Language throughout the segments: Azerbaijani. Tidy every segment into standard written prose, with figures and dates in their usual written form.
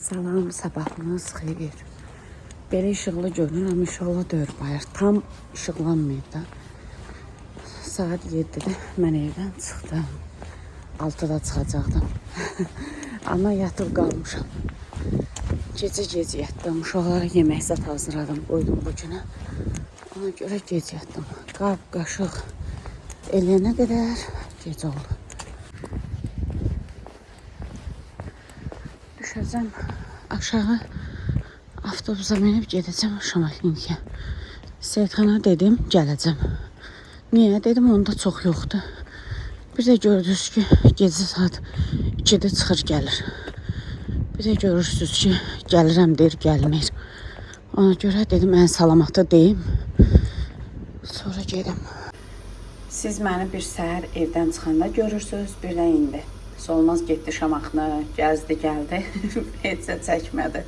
Salam, sabahınız xeyir. Belə işıqlı görünür, amma inşallah deyir bayır. Tam işıqlanmayıb da. Saat 7-də mən evdən çıxdım. 6-da çıxacaqdım. Amma yatıb qalmışam. Gecə yatdım. Uşaqlara yemək zat hazırladım, qoydum bu günə. Ona görə gec yatdım. Qab, qaşıq eləyənə qədər gec oldu. Düşəcəm aşağı, avtobusa minib gedəcəm Şamaklinkiyə. Seyidxana dedim, gələcəm. Niyə? Dedim, onda çox yoxdur. Bir də gördünüz ki, gecə saat 2-də çıxır, gəlir. Bir də görürsünüz ki, gəlirəm deyir, gəlmir. Ona görə dedim, ən salamatı deyim. Sonra gedim. Siz məni bir səhər evdən çıxanda görürsünüz, bir də indi. Solmaz getdi Şamaxına, gəzdi, gəldi. Heç də çəkmədi.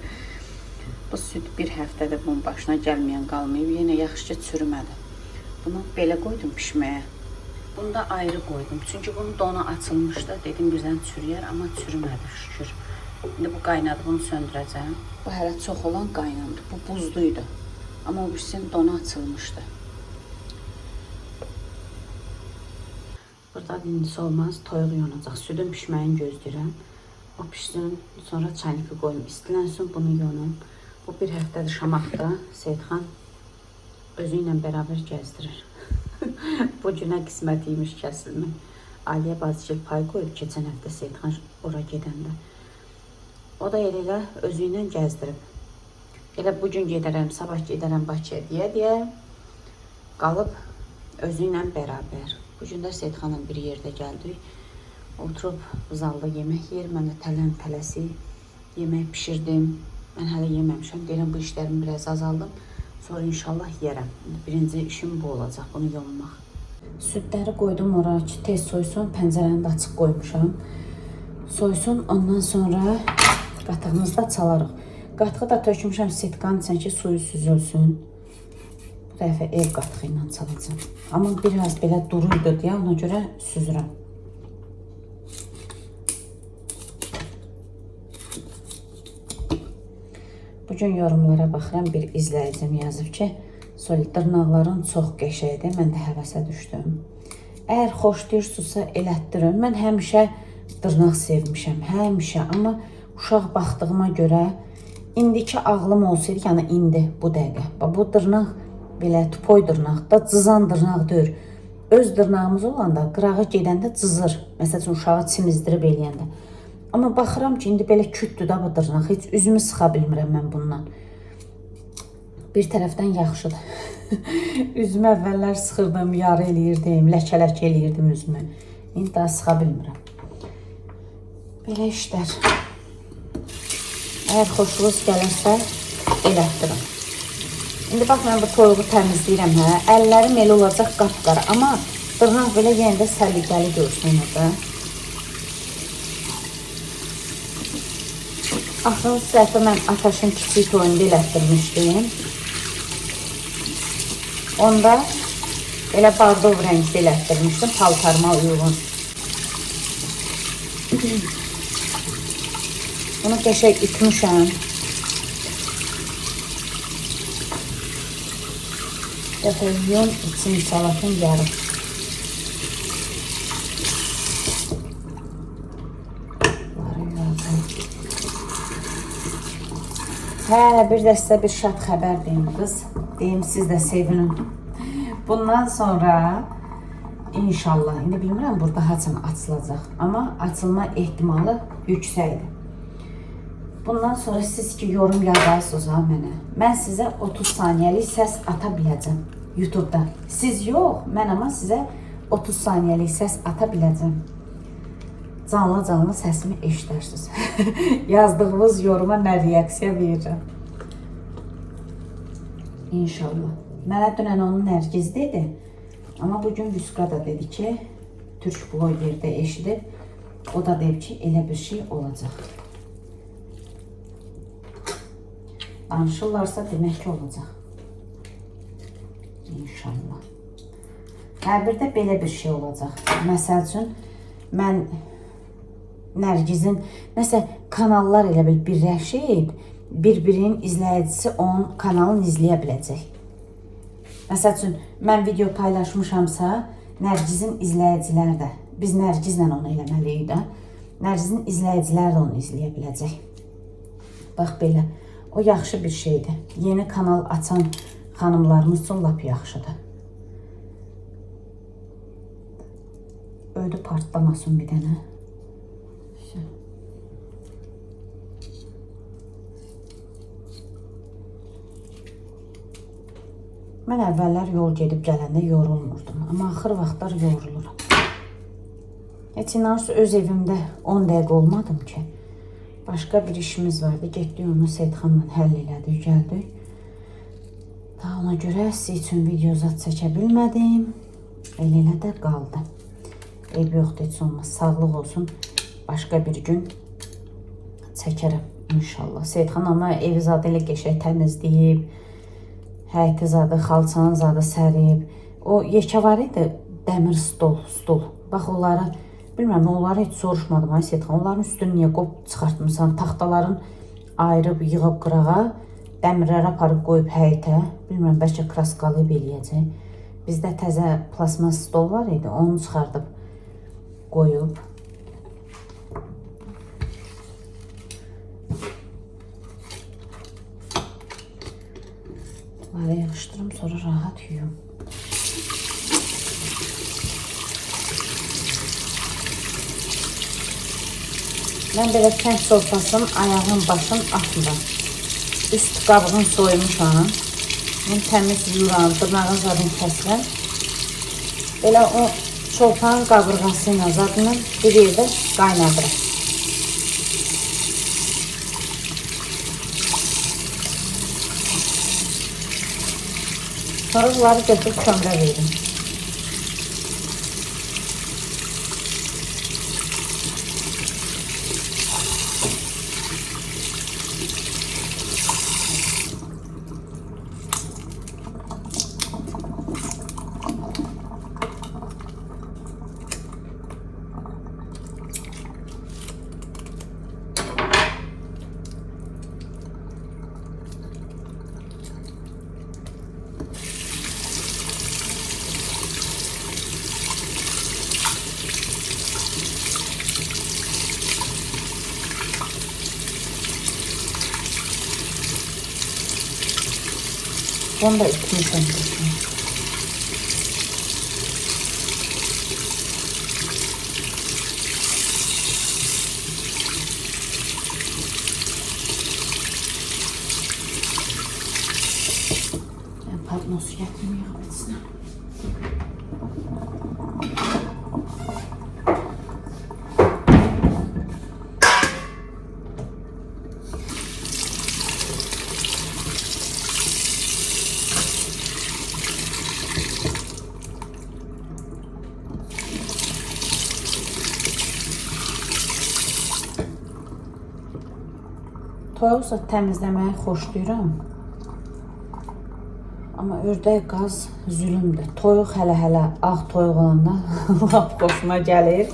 Bu süd bir həftədə bunun başına gəlməyən qalmayıb. Yenə yaxşı ki, çürümədi. Bunu belə qoydum pişməyə. Bunu da ayrı qoydum. Çünki bunun donu açılmışdı. Dedim, birdən çürüyər, amma çürümədi şükür. İndi bu qaynadı, bunu söndürəcəm. Bu hələ çox olan qaynandı. Bu buzluydu. Amma o birisinin donu açılmışdı. Burada dindisi olmaz, toyuq yonacaq. Südün pişməyini gözləyirəm. O pişsin, sonra çaynikı qoyum. İstilənsin, bunu yonum. Bu bir həftədir Şamaxda. Seyidxan özü ilə bərabər gəzdirir. Bu günə qismətiymiş kəsilmə. Aliyə bazıcıq pay qoyub keçən həftə Seyidxan ora gedəndə. O da elə özü ilə gəzdirib. Elə bugün gedərəm, sabah gedərəm Bakıya deyə qalıb özü ilə bərabər. Bugün də Seyidxanla bir yerdə gəldik. Oturub zalda yemək yer. Mən də tələsi yemək pişirdim. Mən hələ yeməmişəm. Deyirəm, bu işlərimi biraz azaldım. Sonra inşallah yərəm. Birinci işim bu olacaq, bunu yonmaq. Südləri qoydum ora ki, tez soysun. Pəncərəni də açıq qoymuşam. Soysun, ondan sonra qatığımızı da çalarıq. Qatığı da tökmüşəm sitkanın içən ki, suyu süzülsün. Bu dəfə ev qatığı ilə çalacağım. Amma biraz belə duruydu deyə ona görə süzürəm. Bugün yorumlara baxıram, bir izləyicim yazıb ki, dırnaqların çox qəşəkdir, mən də həvəsə düşdüm. Əgər xoşlayırsınızsa elətdirin. Mən həmişə dırnaq sevmişəm, həmişə. Amma uşaq baxdığıma görə, indiki ağlım olsaydı, yəni indi, bu dəqiqə. Bu dırnaq belə tupoy dırnaq da, cızan dırnaq deyir. Öz dırnağımız olanda qırağı gedəndə cızır. Məsələn, uşağı çimizdirib eləyəndə. Amma baxıram ki, indi belə kütdür da bu dırnaq. Heç üzümü sıxa bilmirəm mən bundan. Bir tərəfdən yaxşıdır. Üzümü əvvəllər sıxırdım, yarı eləyirdim, ləkə-ləkə eləyirdim üzümü. İndi daha sıxa bilmirəm. Belə işlər. Əgər xoşunuz gəlirsə, elətdirin. İndi bax, mən bu toyuğu təmizləyirəm, hə. Əllərim elə olacaq qapqara. Amma dırnaq belə yenə də səliqəli görsün orada. Axırıncı səhvə mən Ataşın kiçik toyunda elətdirmişdim. Onda elə bardov rəngdə elətdirmişdim, paltarıma uyğun. Bunu qəşək ütmüşəm. Dəfəlyon için salatın yarım. Hə, bir də sizə bir şad xəbər deyim qız. Deyim, siz də sevinin. Bundan sonra inşallah, indi bilmirəm burada haçan açılacaq. Amma açılma ehtimalı yüksəkdir. Bundan sonra siz ki, yorum yazarsınız ha mənə. Mən sizə 30 saniyəlik səs ata biləcəm YouTube'da. Siz yox, mən amma sizə 30 saniyəlik səs ata biləcəm. Canlı səsimi eşidərsiniz. Yazdığınız yoruma nə reaksiya verəcəm. İnşallah. Mənə dünən onun Nərgiz dedi. Amma bugün Vüsqa da dedi ki, Türk blogerdə eşidib. O da deyib ki, elə bir şey olacaq. Danışırlarsa demək ki, olacaq. İnşallah. Hər bir də belə bir şey olacaq. Məsəl üçün, mən Nərgizin, nəsə kanallar elə bil birləşib, bir-birinin izləyicisi onun kanalını izləyə biləcək. Məsəl üçün, mən video paylaşmışamsa, Nərgizin izləyiciləri də, biz Nərgizlə onu eləməliyik də, Nərgizin izləyiciləri də onu izləyə biləcək. Bax belə, o yaxşı bir şeydir. Yeni kanal açan xanımlarımız üçün lap yaxşıdır. Öldü partlamasın bir dənə. Mən əvvəllər yol gedib gələndə yorulmurdum. Amma axır vaxtlar yoruluram. Heç inanırsınız, öz evimdə 10 dəqiqə olmadım ki. Başqa bir işimiz vardı. Getdik onu Seyidxanla həll elədik, gəldik. Daha ona görə sizin üçün video zat çəkə bilmədim. Elə də qaldı. Eyb yoxdur, heç olmaz. Sağlıq olsun. Başqa bir gün çəkərəm inşallah. Seyidxan amma evi zadı elə qəşəng təmizləyib. Həyəti zadı, xalçanın zadı sərib. O yekə var idi, dəmir stol. Bax onları, bilmirəm, onları heç soruşmadım. Ay Seyidxan, onların üstünü niyə qop çıxartmışsan? Taxtaların ayırıb, yığıb qırağa, dəmirləri aparıb qoyub həyətə. Bilmirəm, bəlkə kraskalayıb eləyəcək. Bizdə təzə plasmas stol var idi, onu çıxardıb qoyub. Bunları yığışdırım, sonra rahat yuyum. Mən belə kənd sofrasının ayağın başın atmıram. Üst qabığını soymuşam. Mən təmiz yuyuram, dırnağın zadını kəsirəm. Belə o çolpanın qabırğası ilə zadını bir yerdə qaynadırım. Sonra bunları götürüb kömrə verim. Onu da ütmüşəm. Padnosu gətirməyəm etsinə. Toyuqsa təmizləməyi xoşlayıram. Amma ördək qaz zülümdür. Toyuq hələ ağ toyuq olanda lap xoşuma gəlir.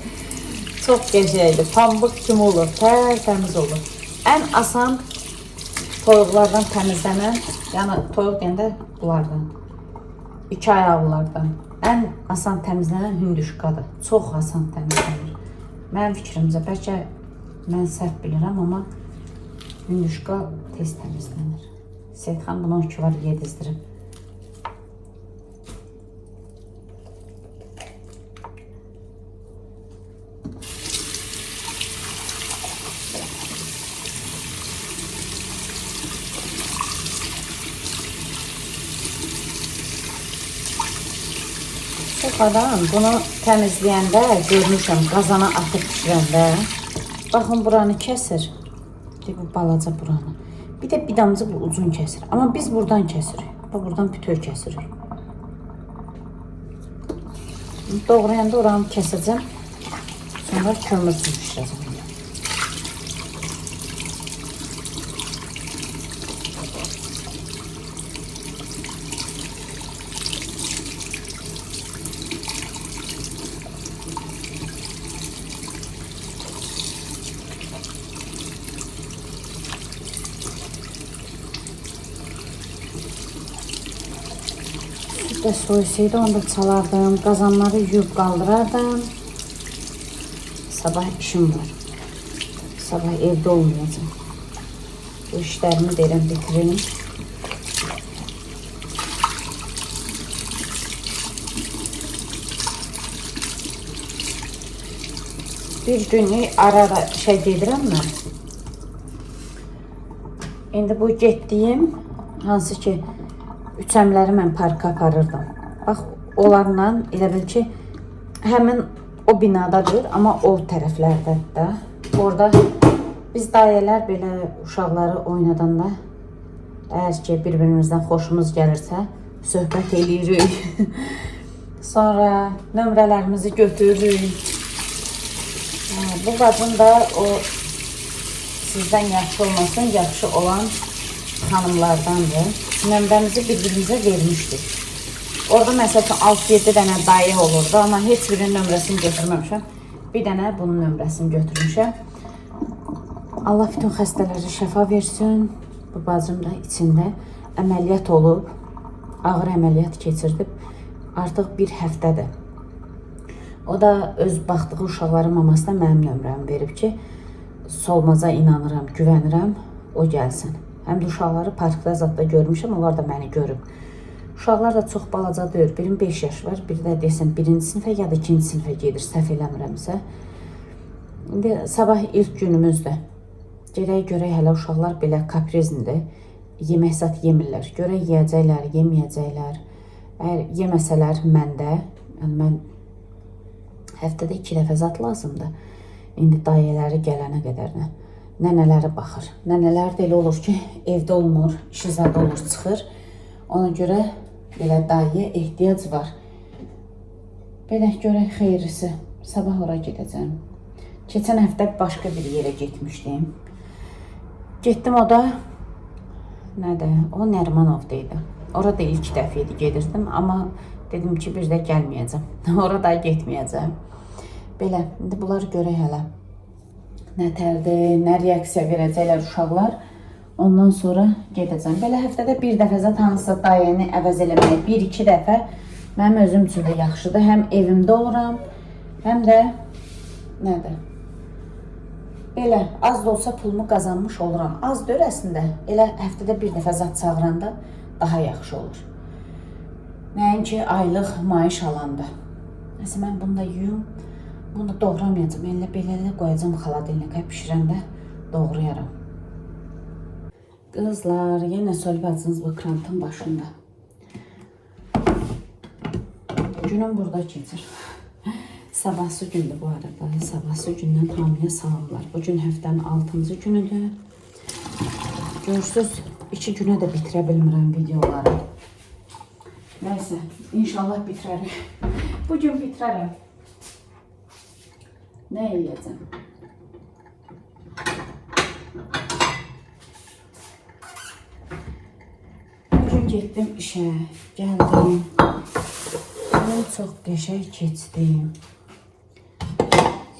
Çox gecəydir. Pambıq kimi olur. Təmiz olur. Ən asan toyuqlardan təmizləmən, yəni toyuq deyəndə bunlardan, 2 ayaqlardan ən asan təmizlənən hündüşkadır. Çox asan təmizlənir. Mənim fikrimcə, bəlkə mən səhv bilirəm, amma hündüşka tez təmizlənir. Seyidxan bunu 2 var yedizdirib. Çox adam bunu təmizləyəndə görmüşəm, qazana atıb pişirəndə. Baxın, buranı kəsir. Bu balaca buranı. Bir də bir damcı bu uzun kəsir. Amma biz buradan kəsirik. Buradan bütöv kəsirik. Doğrayanda oranı kəsəcəm. Sonra kömür pişirəcəm. Patates soysaydı onu da çalardım. Qazanları yuyub qaldırardım. Sabah işim var. Sabah evdə olmayacağım. Bu işlərimi deyirəm bitireyim. Bir günlük ara şey gedirəm mən. İndi bu getdiyim hansı ki üçəmləri mən parka aparırdım. Bax onlarla elə bil ki həmin o binadadır, amma o tərəflərdədir də. Orada biz dayələr belə uşaqları oynadanda əgər ki bir-birimizdən xoşumuz gəlirsə söhbət eləyirik. Sonra nömrələrimizi götürürük. Bu qadın da o sizdən yaxşı olmasın, yaxşı olan xanımlardandır. Nömrəmizi bir-birimizə vermişdik. Orada məsələn 6-7 dənə dayı olurdu, amma heç birinin nömrəsini götürməmişəm. Bir dənə bunun nömrəsini götürmüşəm. Allah bütün xəstələri şəfa versin. Bu bacım da içində əməliyyat olub, ağır əməliyyat keçirdib. Artıq bir həftədir. O da öz baxdığı uşaqların mamasına mənim nömrəmi verib ki, solmaza inanıram, güvənirəm, o gəlsin. Həm də uşaqları parkda zadda görmüşəm, onlar da məni görüb. Uşaqlar da çox balaca deyil, birinin 5 yaş var, biri də deyəsən 1-ci sinifə ya da 2-ci sinifə gedir, səhv eləmirəmsə. İndi sabah ilk günümüzdür. Gedək görək hələ uşaqlar belə kaprizindir, yemək zat yemirlər. Görək yeyəcəklər, yeməyəcəklər. Əgər yeməsələr məndə, yəni mən həftədə 2 dəfə zat lazımdır. İndi dayələri gələnə qədər nənələri baxır. Nənələr də elə olur ki, evdə olmur, işi zad olur, çıxır. Ona görə belə dayıya ehtiyac var. Belə görək xeyrisi. Sabah ora gedəcəm. Keçən həftə başqa bir yerə getmişdim. Getdim o da nədir? O Nərmanovda idi. Orada ilk dəfə idi gedirdim, amma dedim ki, bir də gəlməyəcəm. Orada getməyəcəm. Belə, indi bunları görək hələ. Nə tərdir, nə reaksiya verəcəklər uşaqlar. Ondan sonra gedəcəm. Belə həftədə bir dəfə zət hansısa dayəni əvəz eləməyə 1-2 dəfə mənim özüm üçün də yaxşıdır. Həm evimdə oluram, həm də nədir? Belə, az da olsa pulumu qazanmış oluram. Az deyil əslində. Elə həftədə bir dəfə zat çağıranda daha yaxşı olur. Nəinki aylıq maaş alanda. Nəsə mən bunu da yuyum. Bunu doğramayacağım. Elə belə qoyacağım xaladelnikə pişirəndə doğrayaram. Qızlar, yenə Solvacınız bu krantın başında. Günüm burada keçir. Sabahsı gündür bu arada. Sabahsı gündən hamilə salamlar. Bugün həftənin 6-cı günüdür. Görürsünüz, 2 günə də bitirə bilmirəm videoları. Nəysə, inşallah bitirərim. Bugün bitirərəm. Nə yiyəcəm? Bugün getdim işə, gəldim. Günüm çox qəşəng keçdi.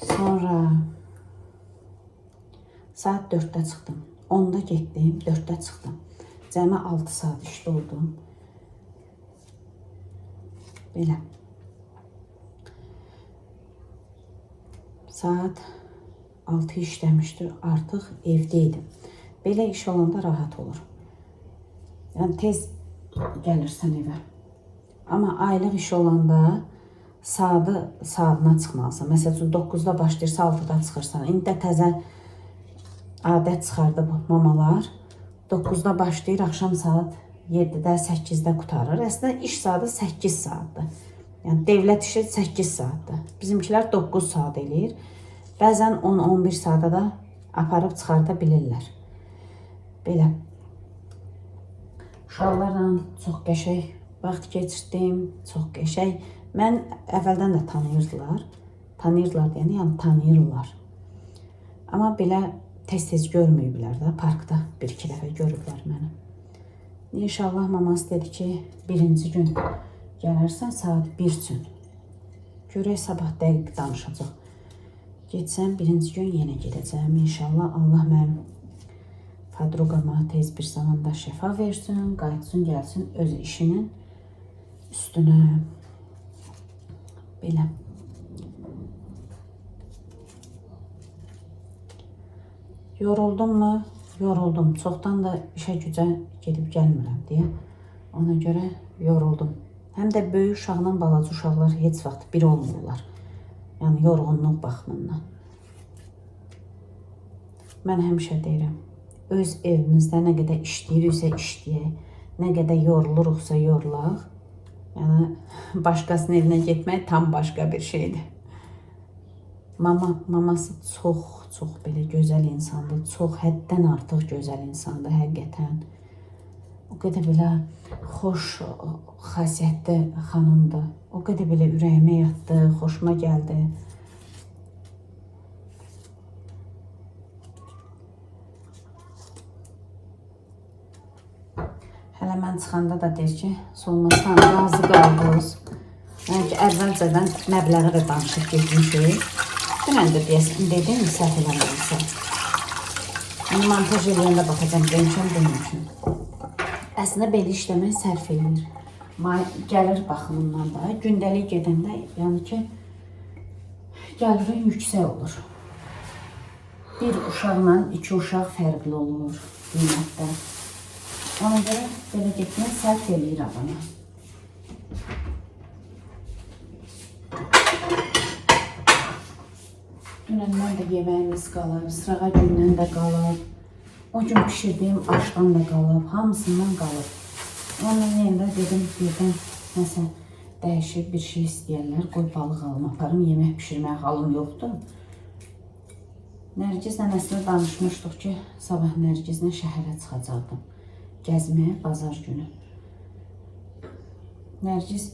Sonra saat 4-də çıxdım. 10-da getdim, 4-də çıxdım. Cəmi 6 saat işdə oldum. Belə. Saat 6 işləmişdir, artıq evdəydim. Belə iş olanda rahat olur. Yəni tez gəlirsən evə. Amma aylıq iş olanda saatına çıxmalısın. Məsələn 9-da başlayırsa 6-da çıxırsan. İndi də təzə adət çıxardı bu mamalar. 9-da başlayır, axşam saat 7-də, 8-də qutarır. Əslində iş saatı 8 saatdır. Yəni devlət işi 8 saatdır. Bizimkilər 9 saat eləyir. Bəzən 10-11 saata da aparıb çıxarda bilirlər. Belə. Uşaqlarla çox qəşəng vaxt keçirdim. Çox qəşəng. Mən əvvəldən də tanıyırdılar. Tanıyırdılar deyəni, yəni tanıyırlar. Amma belə tez-tez görməyiblər də. Parkda 1-2 dəfə görüblər məni. İnşallah maması dedi ki, 1-ci gün gələrsən saat 1 üçün. Görək sabah dəqiq danışacaq. Getsəm 1-ci gün yenə gedəcəm. İnşallah Allah mənim Fadruqama tez bir zamanda şəfa versin, qayıtsın, gəlsin öz işinin. Üstünə belə. Yoruldum mu? Yoruldum. Çoxdan da işə gücə gedib gəlmirəm deyə. Ona görə yoruldum. Həm də böyük uşaqla balaca uşaqlar heç vaxt bir olmurlar. Yəni yorğunluq baxımından. Mən həmişə deyirəm, öz evimizdə nə qədər işləyiriksə işləyək, nə qədər yoruluruqsa yorulaq. Yəni başqasının evinə getmək tam başqa bir şeydir. Maması çox belə gözəl insandır. Çox həddən artıq gözəl insandır həqiqətən. O qədər belə xoş xasiyyətli xanımdır. O qədər belə ürəyimə yatdı, xoşuma gəldi. Hələ mən çıxanda da deyir ki, sonrasından razı qaldınız. Yəni ki, əvvəlcədən məbləği də danışıb getmişik. Dünən də deyəsən, dedim, səhv eləmirəmsə. Montaj eləyəndə baxacam, demişəm. Əslində belə işləmək sərf edir. Gəlir baxımından da, gündəlik gedəndə, yəni ki, gəlirin yüksək olur. Bir uşaqla iki uşaq fərqli olur qiymətdə. Ona görə belə getmək sərf eləyir adama. Dünəndən də yeməyimiz qalıb, sırağa gündən də qalıb. O gün pişirdiyim aşdan da qalıb, hamısından qalıb. Onunla yeyəndə dedim, birdən nəsə dəyişib bir şey istəyərlər, qoy balıq alım, aparım, yemək pişirməyə halım yoxdur. Nərgizlə əslində danışmışdıq ki, sabah Nərgizlə şəhərə çıxacaqdım. Gəzməyə bazar günü. Nərgiz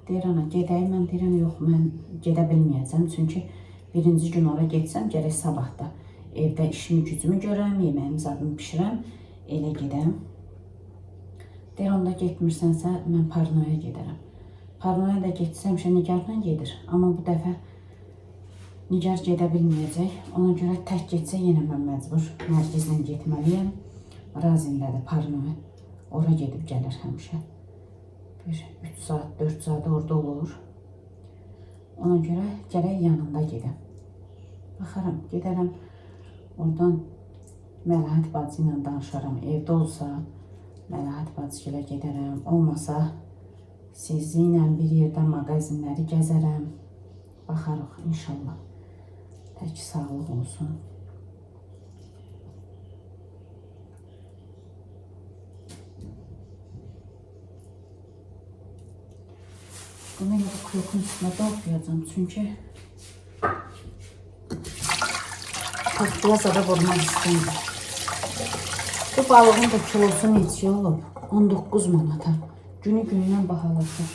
deyir, ana, gedək, mən deyirəm, yox, mən gedə bilməyəcəm, çünki birinci gün ora getsəm, gərək sabah da evdə işimi, gücümü görəm, yeməyimi, zadımı pişirəm, elə gedəm. Deyir, onda getmirsənsə, mən Parnoya gedərəm. Parnoya da getsəm, Nigarla gedir. Amma bu dəfə Nigar gedə bilməyəcək. Ona görə tək getsə, yenə mən məcbur Nərgizlə getməliyəm. Razindədir Parnoya. Ora gedib gəlir həmişə. Bir 3 saat, 4 saat orada olur. Ona görə gərək yanında gedəm. Baxaram, gedərəm, oradan Məlahət bacı ilə danışaram. Evdə olsa, Məlahət bacı ilə gedərəm. Olmasa, sizinlə bir yerdə mağazinləri gəzərəm. Baxarıq, inşallah. Tək sağlıq olsun. Bunu elə bu klokun üstünə doğrayacağım, çünki taxtıya zada vurmaq istəyirəm. Bu balığın da kilosu neçə olub? 19 manata. Günü gündən bahalıdır.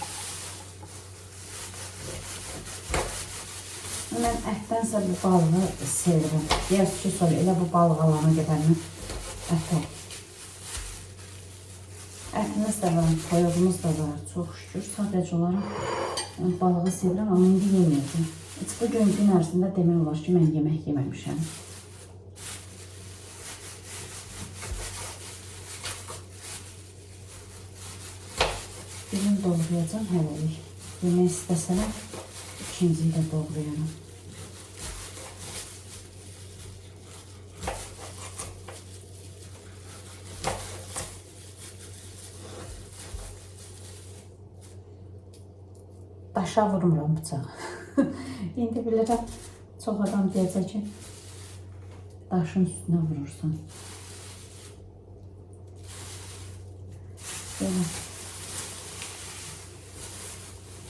Mən ətdənsə bu balığı sevirəm. Deyəs ki, sonra elə bu balıq alana qədərini ətə. Ətimiz də var, toyuğumuz da var, çox şükür. Sadəcə olaraq balığı sevirəm, amma indi yeməyəcəm. Heç bu gün ərzində demək olar ki, mən yemək yeməmişəm. Birini doğrayacağım hələlik. Yemək istəsələr, ikinciyi də doğrayacağım. Daşa vurmuram bıçağı. İndi bilirəm, çox adam deyəcək ki, daşın üstünə vurursan. Belə.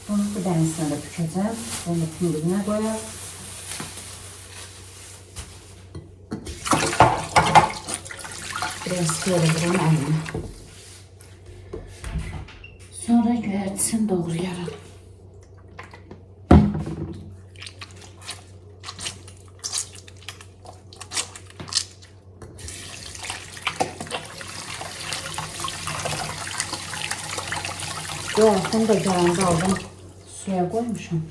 Bunu bu dənizinə də bükəcəm. Onu da pindirinə qoyar. Biraz belə vurum əlinə. Sonra göyərtisin doğrayarım. Yoğurtunu da görəndə aldım, suya qoymuşam.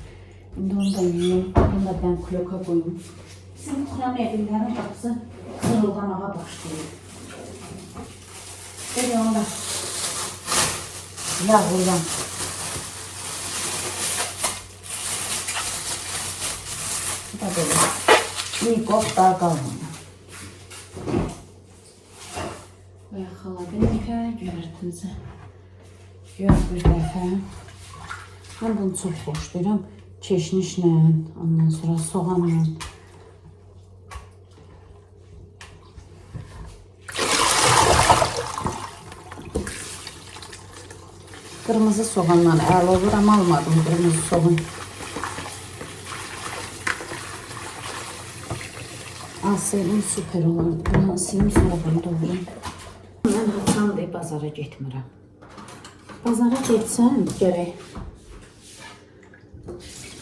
İndi onu da yiyeyim, bunu da ben kloka qoyum. Bizim kutulan evlilərin qapısı qırıldamağa başlayır. Böyle onu da yağlayacağım. Nikov daha qalmıyor. Və xaladenikə göyərtimizi gör bir dəfə. Mən bunu çox xoşlayıram. Çeşnişlə, ondan sonra soğanla. Qırmızı soğanla əl olur, amma almadım qırmızı soğan. Alsaydım süper olardı. Bunu silim, sonra bunu doğrayım. Mən haçan deyib bazara getmirəm. Bazara getsəm gərək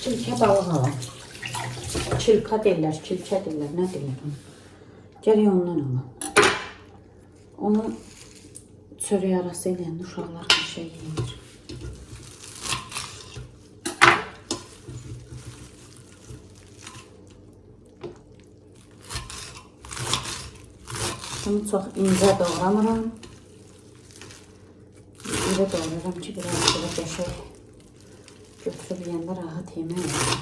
çilkə balıq alam. Çilka deyirlər, çilkə deyirlər, nə deyirlər onu? Gərək ondan alam. Onu çörək arası eləyəndə uşaqlar bir şey yeyir. Bunu çox incə doğramıram. İri doğruram ki, biraz belə qəşəng götürüb yeyəndə rahat yemək olur.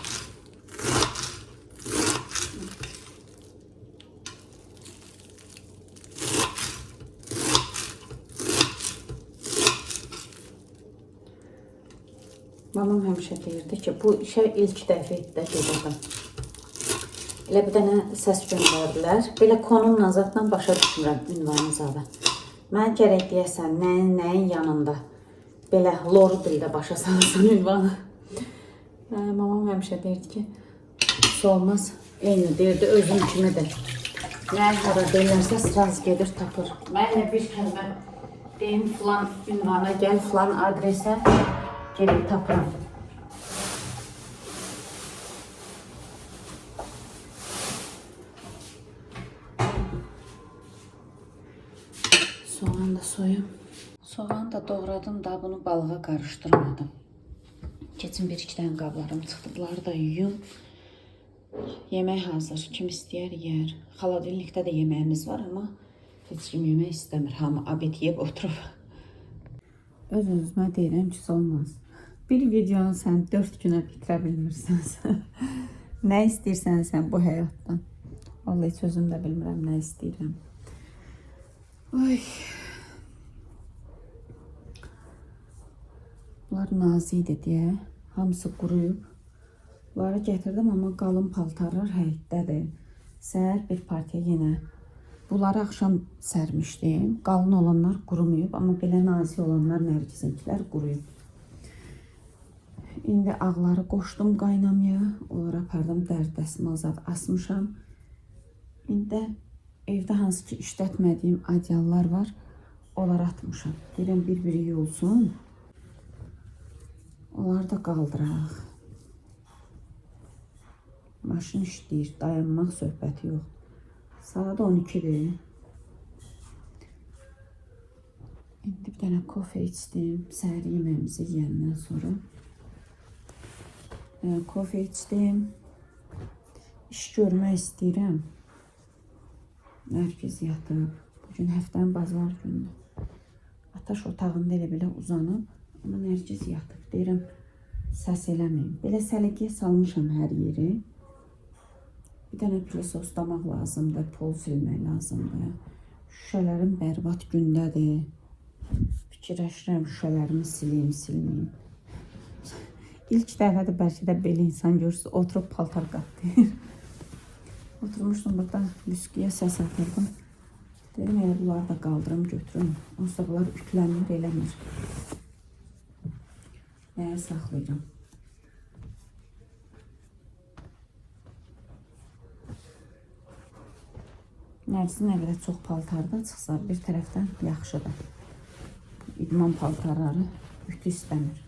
Mamam həmişə deyirdi ki, bu işə ilk dəfə də gedirdim. Elə bir dənə səs göndərdilər. Belə konumla zadla başa düşmürəm ünvanı zadı. Mənə gərək deyəsən nəyin yanında. Belə loru dildə başa salsın ünvanı. Mamam həmişə deyirdi ki, olmaz. Eyni deyirdi, özüm kimidir. Nəyin hara deyirlərsə sıraz gedir, tapır. Mən də bir kəlmə deyim filan ünvana gəl, filan adresə gelip tapıram. Soğan da soyum. Soğan da doğradım da bunu balığa karıştırmadım. Keçin bir iki tane qablarım çıxdı. Bunları da yuyum. Yemək hazır. Kim istəyər yer. Xaladelnikdə də yeməyimiz var, amma heç kim yemək istəmir. Hamı abed yeyib oturub. Öz-özümə deyirəm ki, olmaz. Bir videonu sən 4 günə bitirə bilmirsən. Nə istəyirsən sən bu həyatdan? Vallahi heç özüm də bilmirəm nə istəyirəm. Ay. Bunlar nazik deyə hamısı quruyub. Bunları gətirdim, amma qalın paltarlar həyətdədir. Səhər bir partiya yenə. Bunları axşam sərmişdim. Qalın olanlar qurumayıb, amma belə nazik olanlar nərgizinkilər quruyub. İndi ağları qoşdum qaynamaya. Onlara apardım, dərdəsmal zad asmışam. İndi evdə hansı ki işlətmədiyim adyallar var. Onları atmışam. Deyirəm bir-biri yolsun. Onları da qaldıraq. Maşın işləyir, dayanmaq söhbəti yox. Saat 12'dir. İndi bir dənə kofe içdim. Səhər yeməyimizi yeyəndən sonra. Kofe içdim. İş görmək istəyirəm. Nərgiz yatıb. Bugün həftənin bazar günü. Ataş otağında elə belə uzanıb. Amma Nərgiz yatıb. Deyirəm, səs eləməyim. Belə səliqəyə salmışam hər yeri. Bir dənə pilisoslamaq lazımdır, pol silmək lazımdır. Şüşələrim bərbad gündədir. Fikirləşirəm şüşələrimi sileyim, silməyim. İlk dəfədə bəlkə də belə insan görürsün, oturub paltar qatlayır. Oturmuşdum burada, viskiyə səs atırdım. Dedim, elə bunları da qaldırım, götürüm. Onsuz da bunlar ütlənmir, eləmir. Nəyə saxlayacağım? Nərsin nə qədər çox paltarda çıxsa bir tərəfdən yaxşıdır. İdman paltarları ütü istəmir.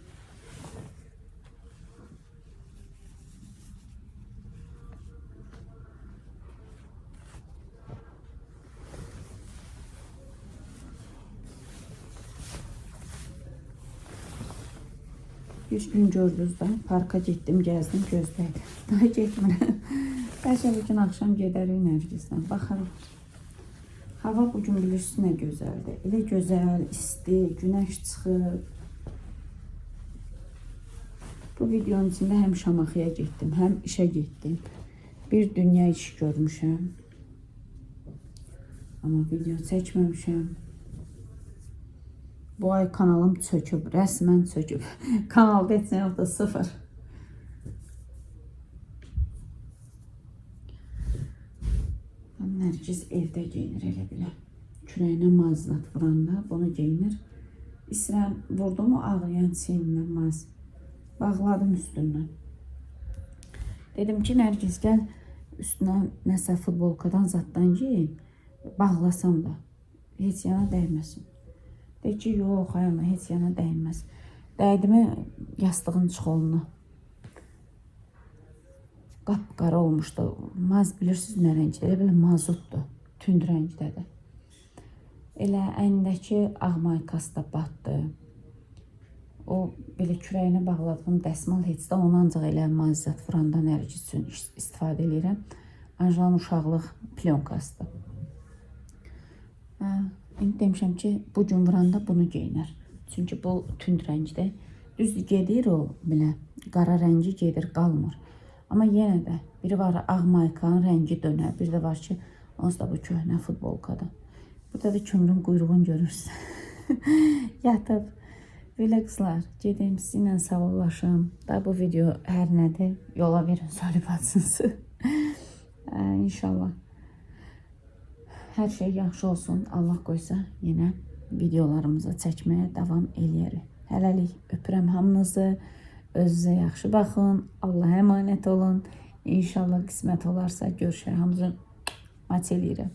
Bir gün gördünüz də, parka getdim, gəzdim, gözdəydim. Daha getmirəm. Bəlkə bugün axşam gedərik Nərgizdən, baxarıq. Hava bugün bilirsiniz nə gözəldir. Elə gözəl, isti, günəş çıxıb. Bu videonun içində həm Şamaxıya getdim, həm işə getdim. Bir dünya iş görmüşəm. Amma video çəkməmişəm. Bu ay kanalım çöküb, rəsmən çöküb. Kanalda heç nə yoxdur, sıfır. Nərgiz evdə geyinir elə belə. Kürəyinə mazlat vuranda bunu geyinir. İsrəm vurdu mu ağlayan çiynimdən maz. Bağladım üstündən. Dedim ki, Nərgiz gəl üstünə nəsə futbolkadan zaddan giyin. Bağlasam da. Heç yana dəyməsin. Deyir ki, yox, ayağına heç yana dəyməz. Dəydimi yastığın çuxoluna. Qapqara olmuşdu. Maz bilirsiniz nə rəngdə? Elə belə mazutdur. Tünd rəngdədir. Elə əynindəki ağ maykası da batdı. O belə kürəyinə bağladığım dəsmal heç də onu ancaq elə mazat vuranda Nərgiz üçün istifadə edirəm. Anjelanın uşaqlıq plyonkasıdır. İndi demişəm ki, bu gün vuranda bunu geyinər. Çünki bu tünd rəngdə. Düzdür, gedir o belə. Qara rəngi gedir, qalmır. Amma yenə də biri var ağ maykanın rəngi dönər. Bir də var ki, onsuz da bu köhnə futbolkadır. Burada da kömrün quyruğunu görürsünüz. Yatıb. Belə qızlar, gedim sizinlə sağollaşım. Da bu video hər nədir? Yola verin, söylüb atsınız. İnşallah. Hər şey yaxşı olsun. Allah qoysa yenə videolarımızı çəkməyə davam eləyərik. Hələlik öpürəm hamınızı. Özünüzə yaxşı baxın. Allah'a əmanət olun. İnşallah qismət olarsa görüşər. Hamınızı maç eləyirəm.